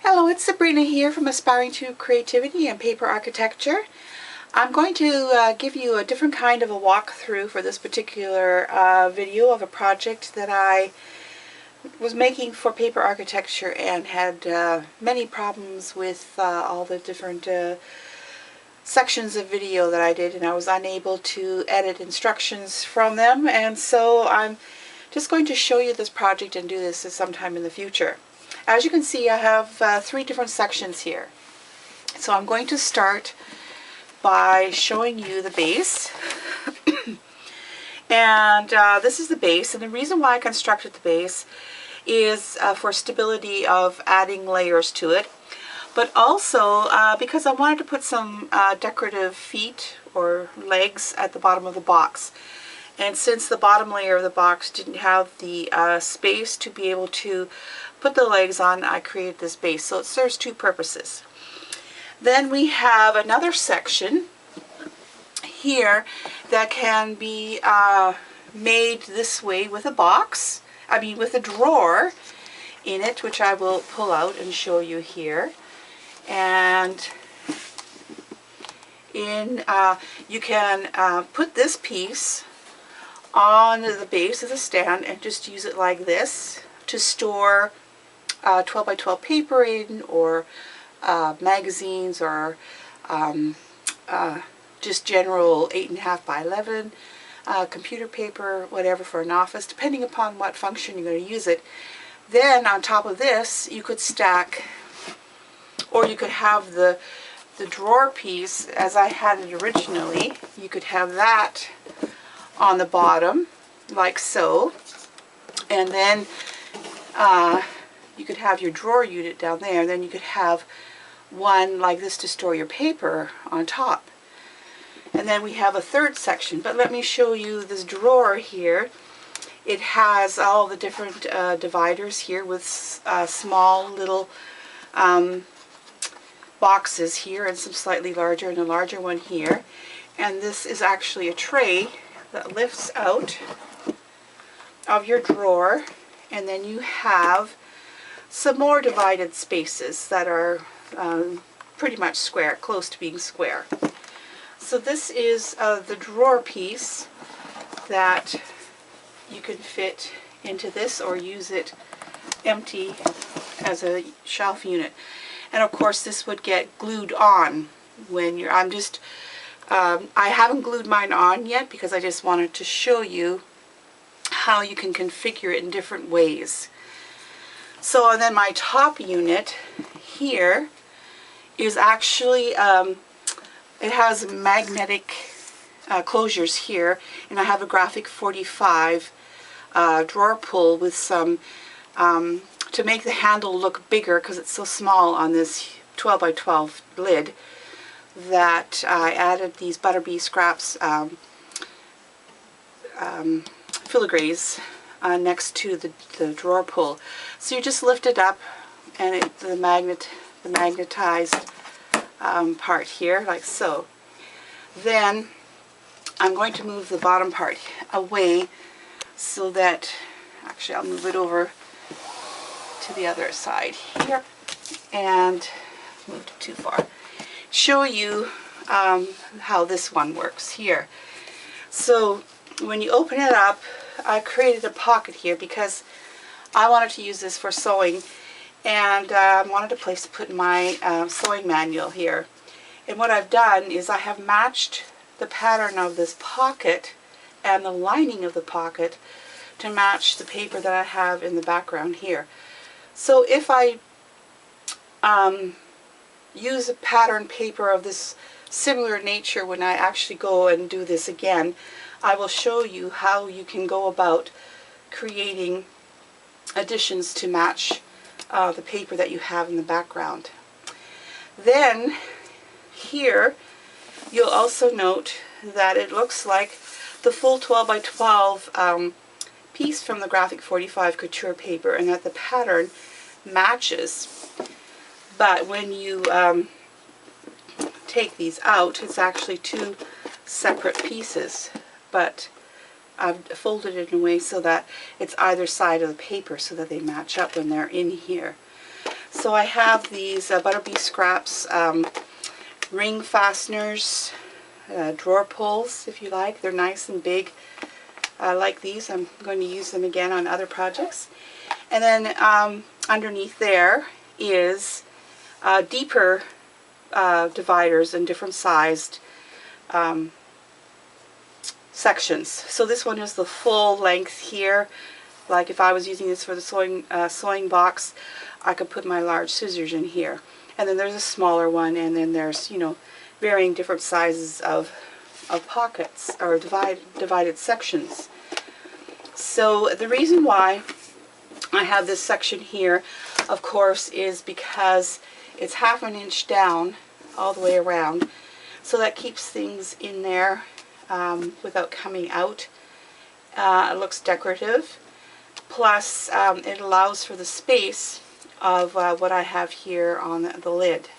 Hello, it's Sabrina here from Aspiring to Creativity and Paper Architecture. I'm going to give you a different kind of a walkthrough for this particular video of a project that I was making for Paper Architecture and had many problems with all the different sections of video that I did, and I was unable to edit instructions from them, and so I'm just going to show you this project and do this sometime in the future. As you can see, I have three different sections here. So I'm going to start by showing you the base. And this is the base, and the reason why I constructed the base is for stability of adding layers to it, but also because I wanted to put some decorative feet or legs at the bottom of the box. And since the bottom layer of the box didn't have the space to be able to put the legs on, I created this base. So it serves two purposes. Then we have another section here that can be made this way with a box, with a drawer in it, which I will pull out and show you here. And you can put this piece on the base of the stand and just use it like this to store 12 by 12 paper in, or magazines, or just general 8.5 by 11 computer paper, whatever, for an office, depending upon what function you're going to use it. Then on top of this you could stack, or you could have the drawer piece as I had it originally. You could have that on the bottom like so, and then you could have your drawer unit down there, and then you could have one like this to store your paper on top. And then we have a third section, but let me show you this drawer here. It has all the different dividers here with small little boxes here, and some slightly larger, and a larger one here. And this is actually a tray that lifts out of your drawer, and then you have some more divided spaces that are pretty much square, close to being square. So this is the drawer piece that you can fit into this, or use it empty as a shelf unit. And of course this would get glued on when you're, I haven't glued mine on yet because I just wanted to show you how you can configure it in different ways. So, and then my top unit here is actually, it has magnetic closures here, and I have a graphic 45 drawer pull with some, to make the handle look bigger because it's so small on this 12 by 12 lid, that I added these Butterbee Scraps filigrees next to the drawer pull. So you just lift it up, and the magnetized part here, like so. Then I'm going to move the bottom part away so that, actually I'll move it over to the other side here, and moved it too far. Show you how this one works here. So when you open it up, I created a pocket here because I wanted to use this for sewing, and wanted a place to put my sewing manual here. And what I've done is I have matched the pattern of this pocket and the lining of the pocket to match the paper that I have in the background here. So if I use a pattern paper of this similar nature when I actually go and do this again, I will show you how you can go about creating additions to match the paper that you have in the background. Then here you'll also note that it looks like the full 12 by 12 piece from the graphic 45 couture paper, and that the pattern matches. But when you take these out, it's actually two separate pieces, but I've folded it in a way so that it's either side of the paper so that they match up when they're in here. So So I have these Butterbee Scraps ring fasteners, drawer pulls if you like. They're nice and big. I like these. I'm going to use them again on other projects. And then underneath there is deeper dividers in different sized sections. So this one is the full length here. Like if I was using this for the sewing box, I could put my large scissors in here. And then there's a smaller one, and then there's, you know, varying different sizes of pockets or divided sections. So the reason why I have this section here, of course, is because it's 1/2 inch down all the way around, so that keeps things in there without coming out. It looks decorative, plus it allows for the space of what I have here on the lid.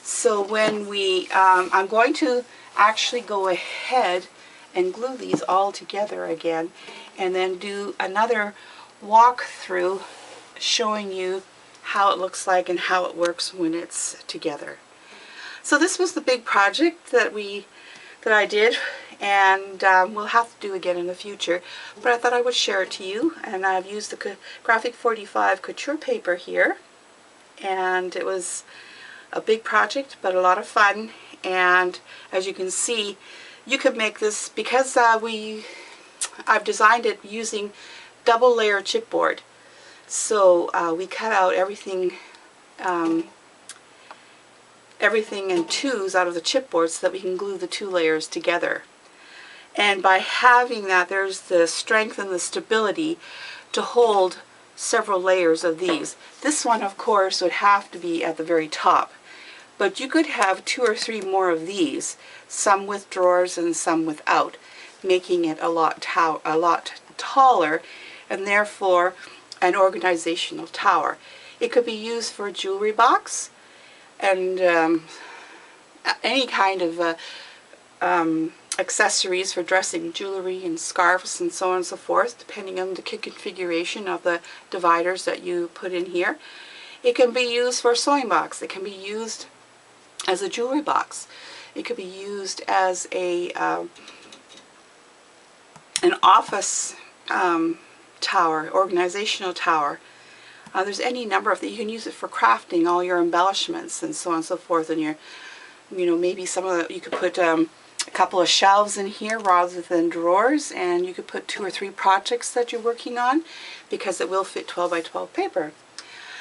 So when we, I'm going to actually go ahead and glue these all together again, and then do another walkthrough showing you how it looks like and how it works when it's together. So this was the big project that I did, and we'll have to do again in the future, but I thought I would share it to you. And I've used the Graphic 45 couture paper here, and it was a big project but a lot of fun. And as you can see, you could make this, because I've designed it using double layer chipboard. So we cut out everything in twos out of the chipboard so that we can glue the 2 layers together. And by having that, there's the strength and the stability to hold several layers of these. This one, of course, would have to be at the very top, but you could have 2 or 3 more of these, some with drawers and some without, making it a lot taller, and therefore an organizational tower. It could be used for a jewelry box, and any kind of accessories for dressing jewelry and scarves and so on and so forth, depending on the configuration of the dividers that you put in here. It can be used for a sewing box. It can be used as a jewelry box. It could be used as a an office tower, organizational tower. There's any number of things. You can use it for crafting all your embellishments and so on and so forth. And your, you know, maybe some of the, you could put a couple of shelves in here rather than drawers, and you could put 2 or 3 projects that you're working on, because it will fit 12 by 12 paper.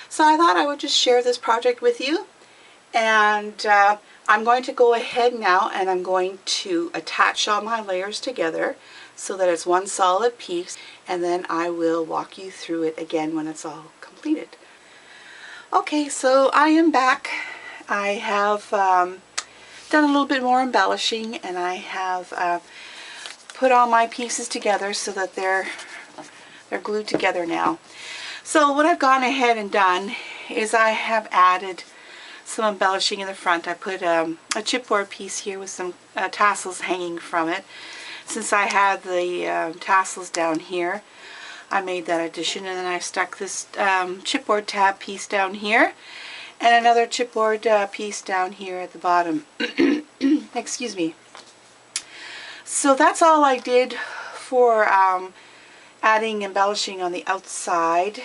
So I thought I would just share this project with you, and I'm going to go ahead now and I'm going to attach all my layers together so that it's one solid piece, and then I will walk you through it again when it's all completed. Okay, so I am back. I have done a little bit more embellishing, and I have put all my pieces together so that they're glued together now. So what I've gone ahead and done is I have added some embellishing in the front. I put a chipboard piece here with some tassels hanging from it. Since I had the tassels down here, I made that addition, and then I stuck this chipboard tab piece down here, and another chipboard piece down here at the bottom. Excuse me. So that's all I did for adding embellishing on the outside,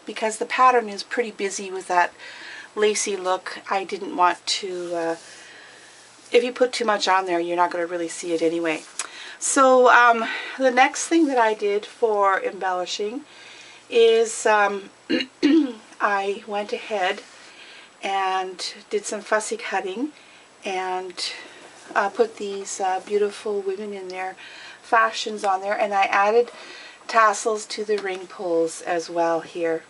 because the pattern is pretty busy with that lacy look. I didn't want to, if you put too much on there, you're not going to really see it anyway. So the next thing that I did for embellishing is I went ahead and did some fussy cutting and put these beautiful women in their fashions on there, and I added tassels to the ring pulls as well here.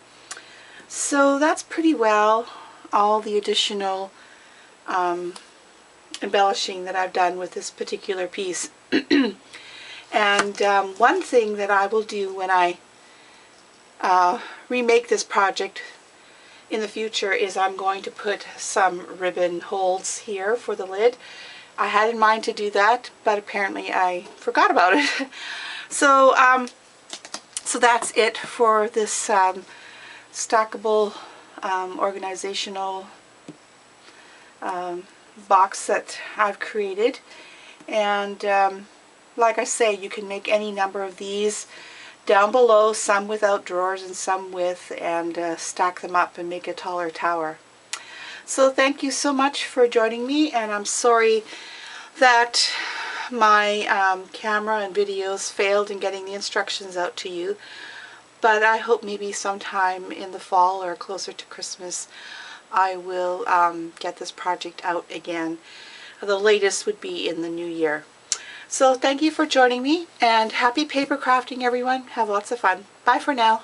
So that's pretty well all the additional embellishing that I've done with this particular piece. And one thing that I will do when I remake this project in the future is I'm going to put some ribbon holes here for the lid. I had in mind to do that, but apparently I forgot about it. So so that's it for this stackable organizational box that I've created. And like I say, you can make any number of these down below, some without drawers and some with, and stack them up and make a taller tower. So thank you so much for joining me, and I'm sorry that my camera and videos failed in getting the instructions out to you, but I hope maybe sometime in the fall or closer to Christmas I will get this project out again. The latest would be in the new year. So thank you for joining me, and happy paper crafting, everyone. Have lots of fun. Bye for now.